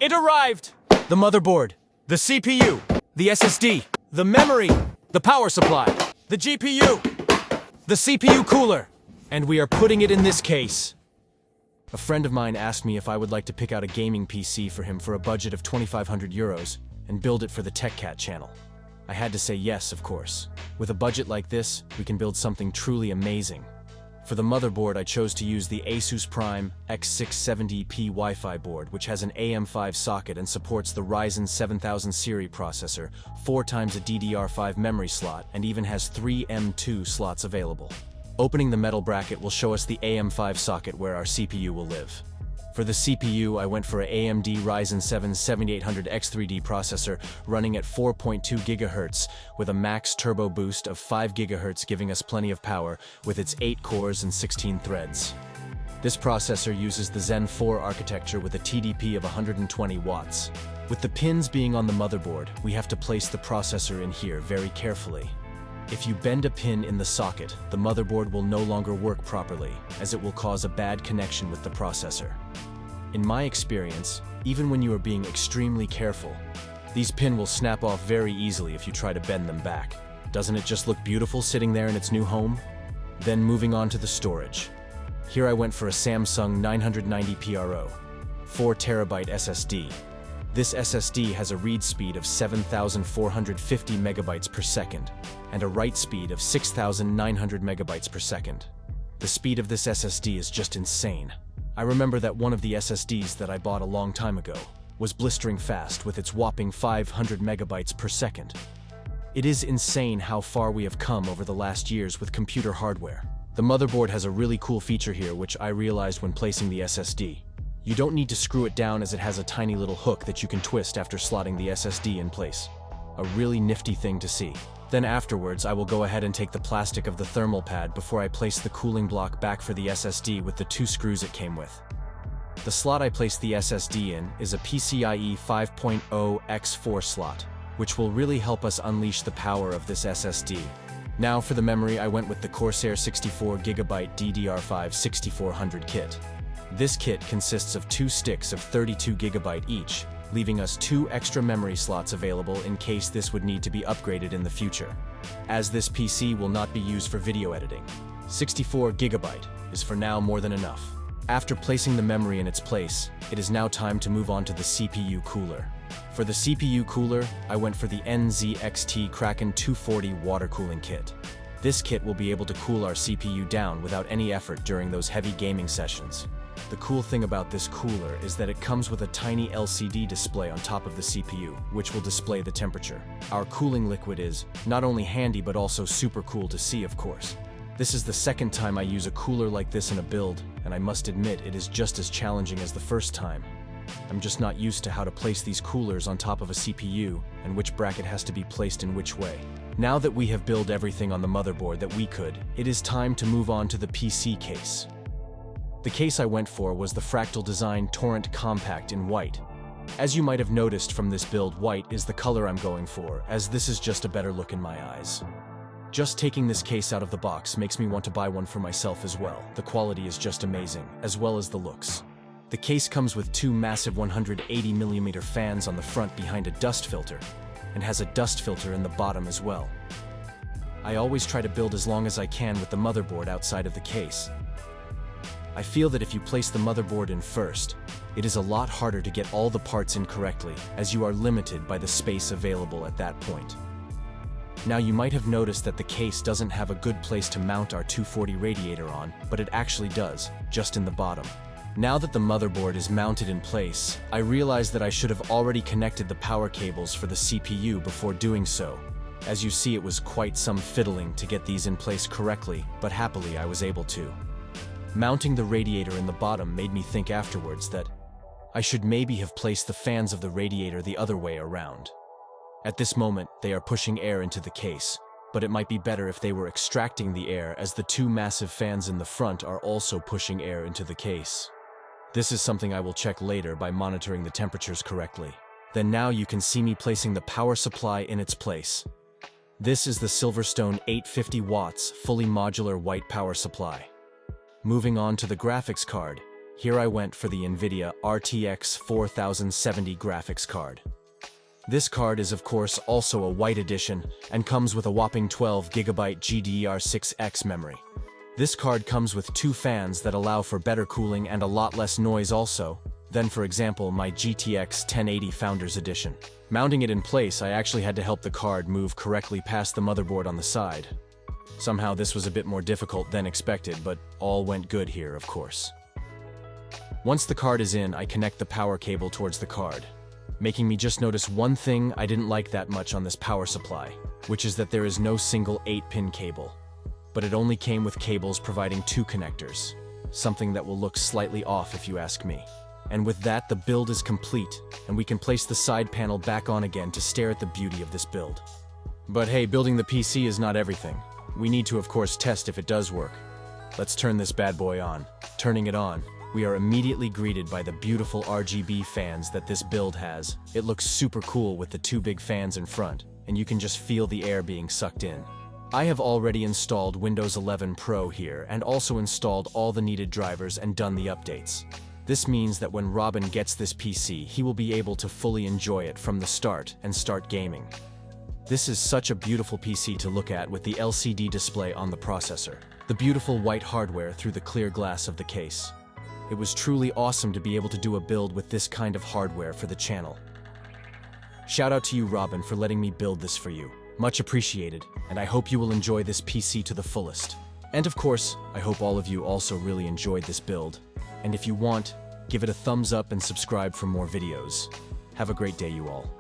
It arrived! The motherboard, the CPU, the SSD, the memory, the power supply, the GPU, the CPU cooler, and we are putting it in this case. A friend of mine asked me if I would like to pick out a gaming PC for him for a budget of 2,500 euros and build it for the TechCat channel. I had to say yes, of course. With a budget like this, we can build something truly amazing. For the motherboard, I chose to use the ASUS Prime X670P Wi-Fi board, which has an AM5 socket and supports the Ryzen 7000 series processor, 4 times a DDR5 memory slot, and even has 3 M2 slots available. Opening the metal bracket will show us the AM5 socket where our CPU will live. For the CPU, I went for an AMD Ryzen 7 7800X3D processor running at 4.2 GHz with a max turbo boost of 5 GHz, giving us plenty of power with its 8 cores and 16 threads. This processor uses the Zen 4 architecture with a TDP of 120 watts. With the pins being on the motherboard, we have to place the processor in here very carefully. If you bend a pin in the socket, the motherboard will no longer work properly, as it will cause a bad connection with the processor. In my experience, even when you are being extremely careful, these pins will snap off very easily if you try to bend them back. Doesn't it just look beautiful sitting there in its new home? Then moving on to the storage. Here I went for a Samsung 990 PRO, 4TB SSD. This SSD has a read speed of 7,450 megabytes per second and a write speed of 6,900 megabytes per second. The speed of this SSD is just insane. I remember that one of the SSDs that I bought a long time ago was blistering fast with its whopping 500 megabytes per second. It is insane how far we have come over the last years with computer hardware. The motherboard has a really cool feature here which I realized when placing the SSD. You don't need to screw it down as it has a tiny little hook that you can twist after slotting the SSD in place. A really nifty thing to see. Then afterwards, I will go ahead and take the plastic of the thermal pad before I place the cooling block back for the SSD with the 2 screws it came with. The slot I placed the SSD in is a PCIe 5.0 x4 slot, which will really help us unleash the power of this SSD. Now for the memory, I went with the Corsair 64GB DDR5 6400 kit. This kit consists of 2 sticks of 32GB each, leaving us 2 extra memory slots available in case this would need to be upgraded in the future. As this PC will not be used for video editing, 64GB is for now more than enough. After placing the memory in its place, it is now time to move on to the CPU cooler. For the CPU cooler, I went for the NZXT Kraken 240 water cooling kit. This kit will be able to cool our CPU down without any effort during those heavy gaming sessions. The cool thing about this cooler is that it comes with a tiny LCD display on top of the CPU, which will display the temperature. Our cooling liquid is not only handy but also super cool to see, of course. This is the second time I use a cooler like this in a build, and I must admit it is just as challenging as the first time. I'm just not used to how to place these coolers on top of a CPU and which bracket has to be placed in which way. Now that we have built everything on the motherboard that we could, it is time to move on to the PC case. The case I went for was the Fractal Design Torrent Compact in white. As you might have noticed from this build, white is the color I'm going for, as this is just a better look in my eyes. Just taking this case out of the box makes me want to buy one for myself as well. The quality is just amazing, as well as the looks. The case comes with 2 massive 180mm fans on the front behind a dust filter, and has a dust filter in the bottom as well. I always try to build as long as I can with the motherboard outside of the case. I feel that if you place the motherboard in first, it is a lot harder to get all the parts in correctly, as you are limited by the space available at that point. Now you might have noticed that the case doesn't have a good place to mount our 240 radiator on, but it actually does, just in the bottom. Now that the motherboard is mounted in place, I realized that I should have already connected the power cables for the CPU before doing so. As you see, it was quite some fiddling to get these in place correctly, but happily I was able to. Mounting the radiator in the bottom made me think afterwards that I should maybe have placed the fans of the radiator the other way around. At this moment, they are pushing air into the case, but it might be better if they were extracting the air, as the 2 massive fans in the front are also pushing air into the case. This is something I will check later by monitoring the temperatures correctly. Then now you can see me placing the power supply in its place. This is the Silverstone 850 watts fully modular white power supply. Moving on to the graphics card, here I went for the NVIDIA RTX 4070 graphics card. This card is of course also a white edition and comes with a whopping 12GB GDDR6X memory. This card comes with 2 fans that allow for better cooling and a lot less noise also than, for example, my GTX 1080 Founders Edition. Mounting it in place, I actually had to help the card move correctly past the motherboard on the side. Somehow this was a bit more difficult than expected, but all went good here, of course. Once the card is in, I connect the power cable towards the card, making me just notice one thing I didn't like that much on this power supply, which is that there is no single 8-pin cable, but it only came with cables providing 2 connectors, something that will look slightly off if you ask me. And with that, the build is complete, and we can place the side panel back on again to stare at the beauty of this build. But hey, building the PC is not everything. We need to, of course, test if it does work. Let's turn this bad boy on. Turning it on, we are immediately greeted by the beautiful RGB fans that this build has. It looks super cool with the 2 big fans in front, and you can just feel the air being sucked in. I have already installed Windows 11 Pro here and also installed all the needed drivers and done the updates. This means that when Robin gets this PC, he will be able to fully enjoy it from the start and start gaming. This is such a beautiful PC to look at with the LCD display on the processor, the beautiful white hardware through the clear glass of the case. It was truly awesome to be able to do a build with this kind of hardware for the channel. Shout out to you, Robin, for letting me build this for you. Much appreciated, and I hope you will enjoy this PC to the fullest. And of course, I hope all of you also really enjoyed this build. And if you want, give it a thumbs up and subscribe for more videos. Have a great day, you all.